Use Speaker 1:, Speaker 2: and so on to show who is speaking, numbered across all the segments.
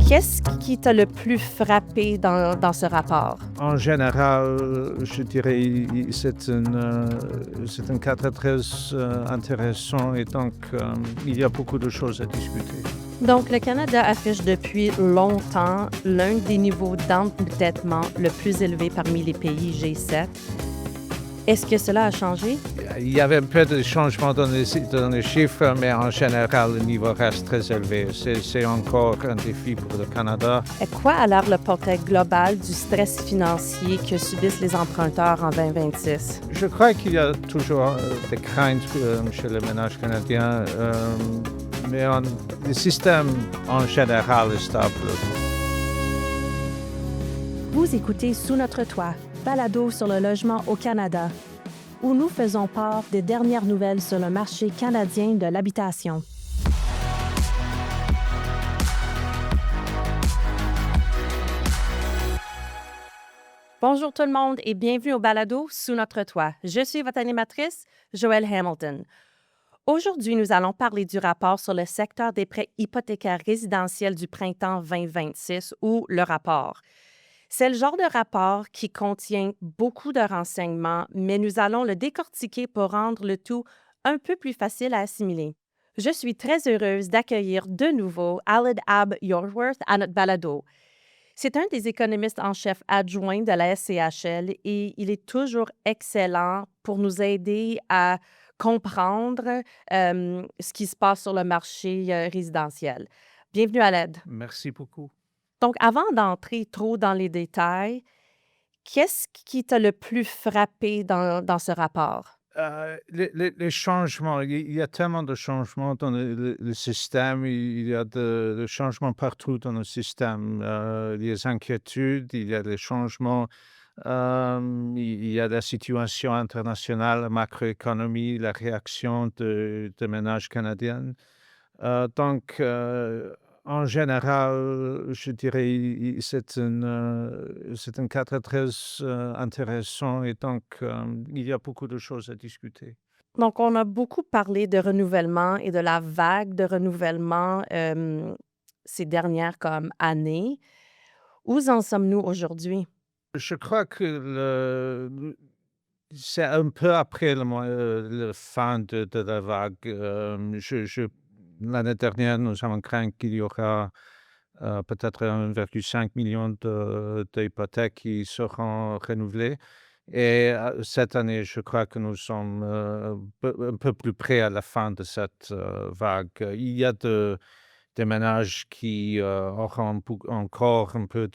Speaker 1: Qu'est-ce qui t'a le plus frappé dans ce rapport?
Speaker 2: En général, je dirais, c'est un cadre très intéressant et donc il y a beaucoup de choses à discuter.
Speaker 1: Donc, le Canada affiche depuis longtemps l'un des niveaux d'endettement le plus élevé parmi les pays G7. Est-ce que cela a changé?
Speaker 2: Il y avait un peu de changement dans les chiffres, mais en général, le niveau reste très élevé. C'est encore un défi pour le Canada.
Speaker 1: Et quoi alors le portrait global du stress financier que subissent les emprunteurs en 2026?
Speaker 2: Je crois qu'il y a toujours des craintes chez les ménages canadiens, mais le système en général est stable.
Speaker 1: Vous écoutez Sous notre toit, balado sur le logement au Canada, où nous faisons part des dernières nouvelles sur le marché canadien de l'habitation. Bonjour tout le monde et bienvenue au balado Sous notre toit. Je suis votre animatrice, Joelle Hamilton. Aujourd'hui, nous allons parler du rapport sur le secteur des prêts hypothécaires résidentiels du printemps 2026 ou le rapport. C'est le genre de rapport qui contient beaucoup de renseignements, mais nous allons le décortiquer pour rendre le tout un peu plus facile à assimiler. Je suis très heureuse d'accueillir de nouveau Aled Ab Yorworth à notre balado. C'est un des économistes en chef adjoints de la SCHL et il est toujours excellent pour nous aider à comprendre ce qui se passe sur le marché résidentiel. Bienvenue à l'aide.
Speaker 2: Merci beaucoup.
Speaker 1: Donc, avant d'entrer trop dans les détails, qu'est-ce qui t'a le plus frappé dans ce rapport?
Speaker 2: Les changements, il y a tellement de changements dans le système, il y a de changements partout dans le système. Les inquiétudes, il y a des changements, il y a la situation internationale, la macroéconomie, la réaction des ménages canadiens. Donc, en général, je dirais, c'est un cadre très intéressant et donc il y a beaucoup de choses à discuter.
Speaker 1: Donc, on a beaucoup parlé de renouvellement et de la vague de renouvellement ces dernières comme années. Où en sommes-nous aujourd'hui?
Speaker 2: Je crois que c'est un peu après le fin de la vague. L'année dernière, nous avons craint qu'il y aura peut-être 1,5 million d'hypothèques qui seront renouvelées. Et cette année, je crois que nous sommes un peu plus près à la fin de cette vague. Il y a des ménages qui auront encore un peu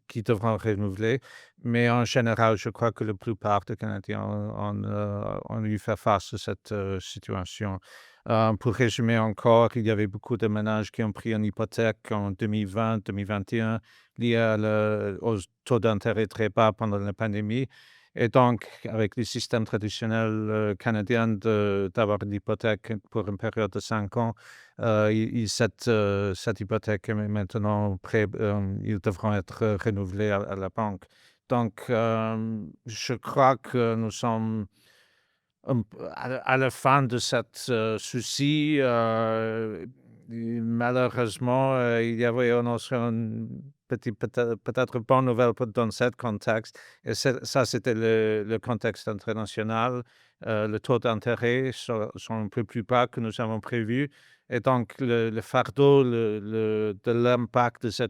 Speaker 2: qui devront renouveler, mais en général, je crois que la plupart des Canadiens ont dû faire face à cette situation. Pour résumer encore, il y avait beaucoup de ménages qui ont pris une hypothèque en 2020-2021 liée aux taux d'intérêt très bas pendant la pandémie. Et donc, avec le système traditionnel canadien d'avoir une hypothèque pour une période de 5 ans, cette hypothèque est maintenant prêt, ils devront être renouvelés à la banque. Donc, je crois que nous sommes à la fin de cette souci. Malheureusement, il y avait une peut-être bonne nouvelle dans ce contexte. Et ça, c'était le contexte international. Le taux d'intérêt sont un peu plus bas que nous avons prévu. Et donc, le fardeau de l'impact de ce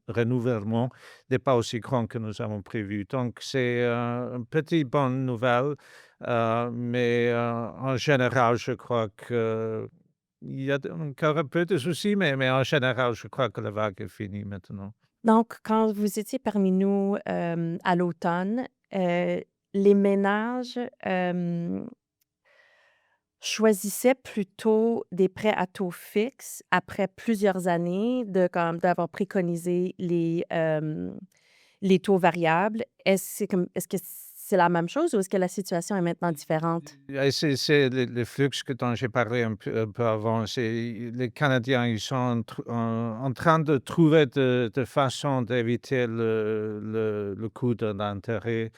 Speaker 2: renouvellement n'est pas aussi grand que nous avons prévu. Donc, c'est une petite bonne nouvelle, mais en général, je crois qu'il y a encore un peu de soucis, mais en général, je crois que la vague est finie maintenant.
Speaker 1: Donc, quand vous étiez parmi nous à l'automne, les ménages choisissaient plutôt des prêts à taux fixe après plusieurs années d'avoir préconisé les taux variables. Est-ce que c'est la même chose ou est-ce que la situation est maintenant différente?
Speaker 2: Et c'est le flux dont j'ai parlé un peu avant. Les Canadiens, ils sont en train de trouver de façons d'éviter le coût de l'intérêt.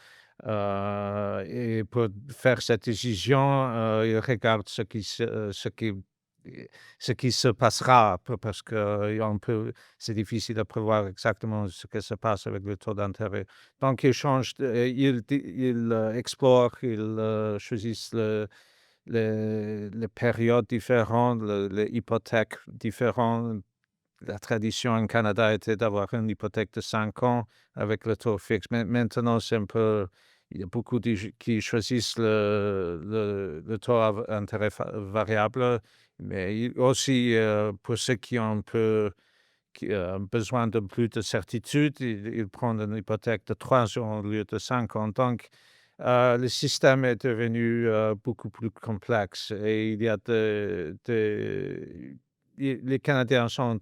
Speaker 2: Et pour faire cette décision, ils regardent ce qui ce qui se passera parce que c'est difficile de prévoir exactement ce qui se passe avec le taux d'intérêt. Donc ils changent, explorent, choisissent les périodes différentes, les hypothèques différentes. La tradition en Canada était d'avoir une hypothèque de 5 ans avec le taux fixe. Maintenant, c'est un peu il y a beaucoup qui choisissent le taux à intérêt variable, mais aussi, pour ceux qui ont un peu besoin de plus de certitude, ils prennent une hypothèque de 3 ans au lieu de 5 ans. Donc, le système est devenu, beaucoup plus complexe et il y a les Canadiens sont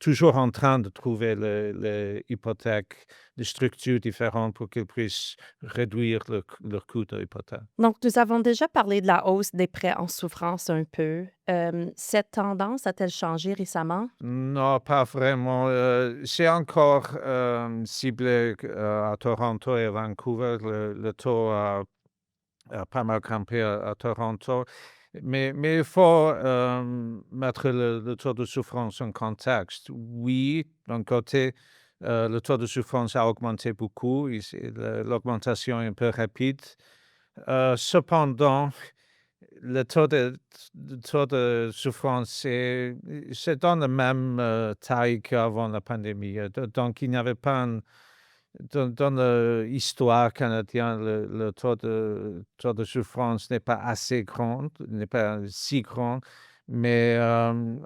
Speaker 2: toujours en train de trouver les hypothèques de structures différentes pour qu'ils puissent réduire leur coût de l'hypothèque.
Speaker 1: Donc, nous avons déjà parlé de la hausse des prêts en souffrance un peu. Cette tendance a-t-elle changé récemment?
Speaker 2: Non, pas vraiment, c'est encore, ciblé à Toronto et Vancouver. Le taux a pas mal grimpé à Toronto, mais il faut, mettre le taux de souffrance en contexte. Oui, d'un côté, le taux de souffrance a augmenté beaucoup et l'augmentation est un peu rapide. Cependant, le taux de souffrance, c'est dans la même, taille qu'avant la pandémie, donc il n'y avait pas dans l'histoire canadienne, le taux de souffrance n'est pas assez grand, n'est pas si grand, mais,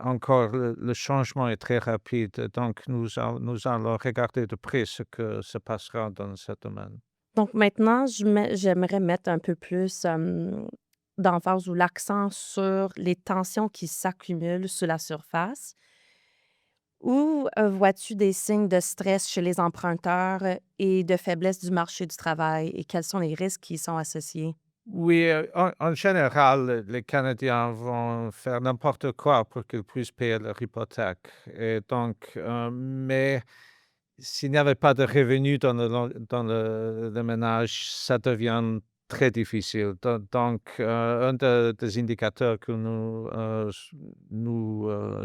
Speaker 2: encore le changement est très rapide, donc nous allons regarder de près ce que se passera dans ce domaine.
Speaker 1: Donc maintenant, j'aimerais mettre un peu plus, d'emphase ou l'accent sur les tensions qui s'accumulent sous la surface. Où, vois-tu des signes de stress chez les emprunteurs, et de faiblesse du marché du travail et quels sont les risques qui y sont associés?
Speaker 2: Oui, en général, les Canadiens vont faire n'importe quoi pour qu'ils puissent payer leur hypothèque et donc, mais s'il n'y avait pas de revenus dans le ménage, ça devient très difficile. Donc, un des indicateurs que nous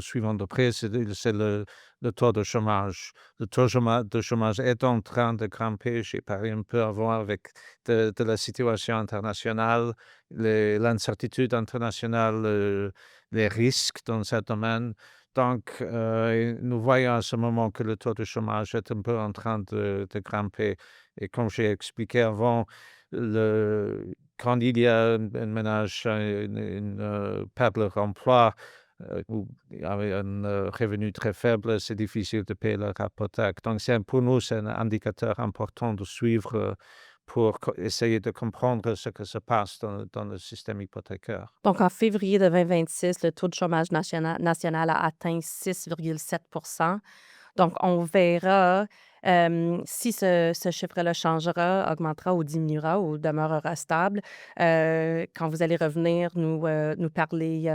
Speaker 2: suivons de près, c'est le taux de chômage. Le taux de chômage est en train de grimper. J'ai parlé un peu avant avec de la situation internationale, l'incertitude internationale, les risques dans ce domaine. Donc, nous voyons à ce moment que le taux de chômage est un peu en train de grimper et comme j'ai expliqué avant, quand il y a un ménage, perd leur emploi, ou avec un, revenu très faible, c'est difficile de payer leur hypothèque. Donc pour nous, c'est un indicateur important de suivre, pour essayer de comprendre ce que se passe dans le système hypothécaire.
Speaker 1: Donc en février de 2026, le taux de chômage national a atteint 6,7. Donc on verra, si ce chiffre-là changera, augmentera ou diminuera ou demeurera stable, quand vous allez revenir nous parler,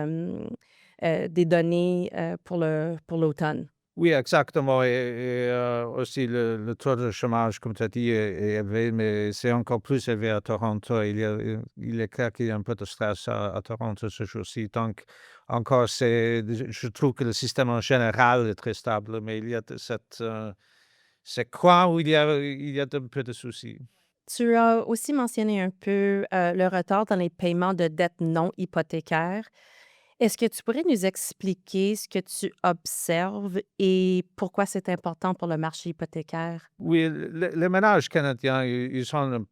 Speaker 1: des données, pour l'automne.
Speaker 2: Oui, exactement et aussi le taux de chômage, comme tu as dit, est élevé, mais c'est encore plus élevé à Toronto. Il est clair qu'il y a un peu de stress à Toronto ce jour-ci. Donc encore, je trouve que le système en général est très stable, mais il y a ces coins où il y a un peu de soucis.
Speaker 1: Tu as aussi mentionné un peu, le retard dans les paiements de dettes non hypothécaires. Est-ce que tu pourrais nous expliquer ce que tu observes et pourquoi c'est important pour le marché hypothécaire?
Speaker 2: Oui, les ménages canadiens, ils ont un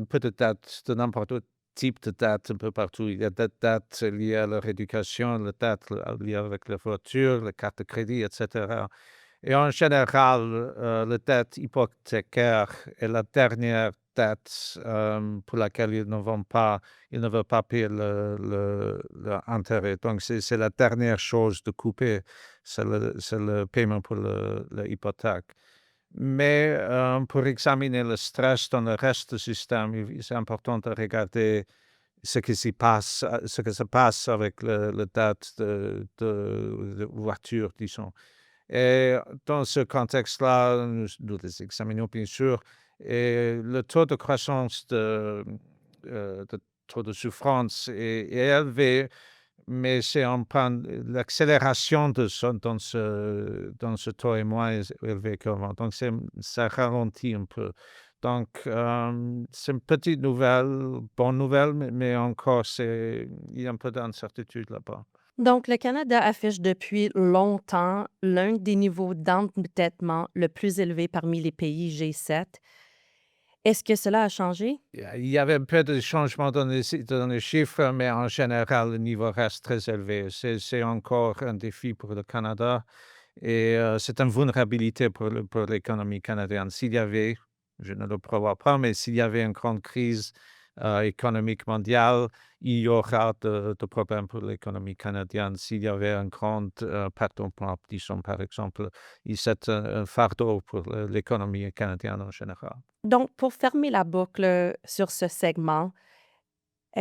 Speaker 2: peu de dettes, de n'importe quel type de dette un peu partout. Il y a des dettes liées à leur éducation, les dettes liées avec la voiture, les cartes de crédit, etc. Et en général, la dette hypothécaire est la dernière dette, pour laquelle ils ne veulent pas payer l'intérêt. Donc c'est la dernière chose de couper, c'est le paiement pour l'hypothèque. Mais, pour examiner le stress dans le reste du système, c'est important de regarder ce qui se passe avec le dette de voiture, disons. Et dans ce contexte-là, nous les examinons bien sûr et le taux de croissance de taux de souffrance est élevé, mais c'est l'accélération dans ce taux est moins élevé qu'avant. Donc ça ralentit un peu. Donc, c'est une petite nouvelle, bonne nouvelle, mais encore, il y a un peu d'incertitude là-bas.
Speaker 1: Donc, le Canada affiche depuis longtemps l'un des niveaux d'endettement le plus élevé parmi les pays G7. Est-ce que cela a changé?
Speaker 2: Il y avait un peu de changement dans les chiffres, mais en général, le niveau reste très élevé. C'est encore un défi pour le Canada et c'est une vulnérabilité pour l'économie canadienne. S'il y avait, je ne le prévois pas, mais s'il y avait une grande crise économique mondiale, il y aura de problèmes pour l'économie canadienne. S'il y avait une grande perte d'emploi, disons par exemple, c'est un fardeau pour l'économie canadienne en général.
Speaker 1: Donc, pour fermer la boucle sur ce segment,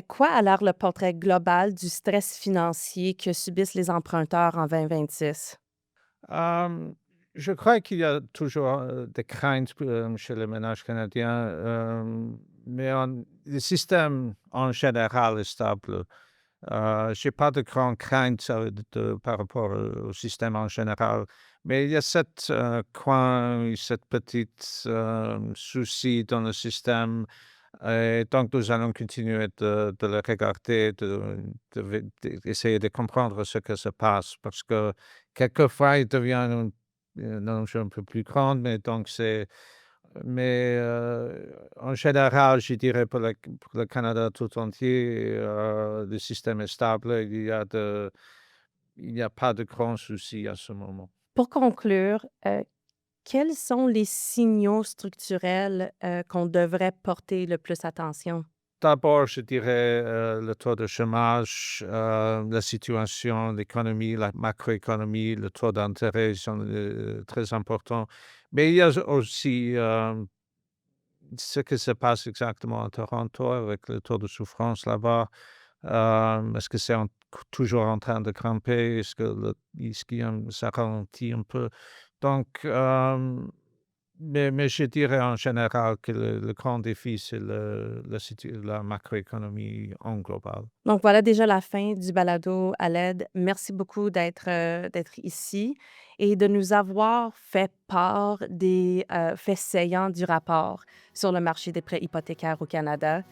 Speaker 1: quoi a l'air le portrait global du stress financier que subissent les emprunteurs en 2026?
Speaker 2: Hem, je crois qu'il y a toujours, des craintes, chez les ménages canadiens, mais le système en général est stable. J'ai pas de grandes craintes, par rapport au système en général, mais il y a cette, coin, cette petite, souci dans le système et donc nous allons continuer de le regarder, d'essayer de comprendre ce que se passe parce que quelquefois il devient un enjeu un peu plus grand, en général, je dirais pour le Canada tout entier, le système est stable. Il y a pas de grands soucis à ce moment.
Speaker 1: Pour conclure, quels sont les signaux structurels, qu'on devrait porter le plus attention?
Speaker 2: D'abord, je dirais, le taux de chômage, la situation, l'économie, la macroéconomie, le taux d'intérêt sont, très importants. Mais il y a aussi, ce qui se passe exactement à Toronto avec le taux de souffrance là-bas. Est-ce que c'est toujours en train de grimper? Est-ce qu'il y a ça ralentit un peu? Donc, mais je dirais en général que le grand défi, c'est la macroéconomie en global.
Speaker 1: Donc voilà déjà la fin du balado à l'aide. Merci beaucoup d'être ici et de nous avoir fait part des, faits saillants du rapport sur le marché des prêts hypothécaires au Canada.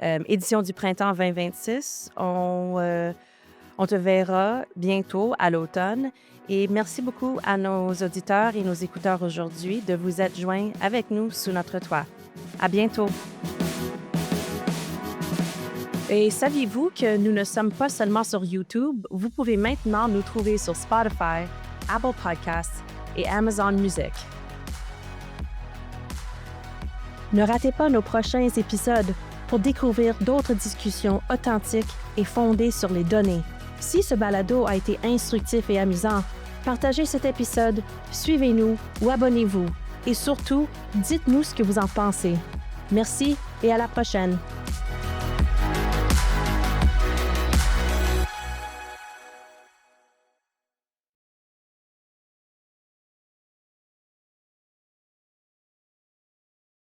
Speaker 1: Édition du printemps 2026. On te verra bientôt à l'automne et merci beaucoup à nos auditeurs et nos écouteurs aujourd'hui de vous être joints avec nous sous notre toit. À bientôt! Et saviez-vous que nous ne sommes pas seulement sur YouTube? Vous pouvez maintenant nous trouver sur Spotify, Apple Podcasts et Amazon Music. Ne ratez pas nos prochains épisodes pour découvrir d'autres discussions authentiques et fondées sur les données. Si ce balado a été instructif et amusant, partagez cet épisode, suivez-nous ou abonnez-vous. Et surtout, dites-nous ce que vous en pensez. Merci et à la prochaine!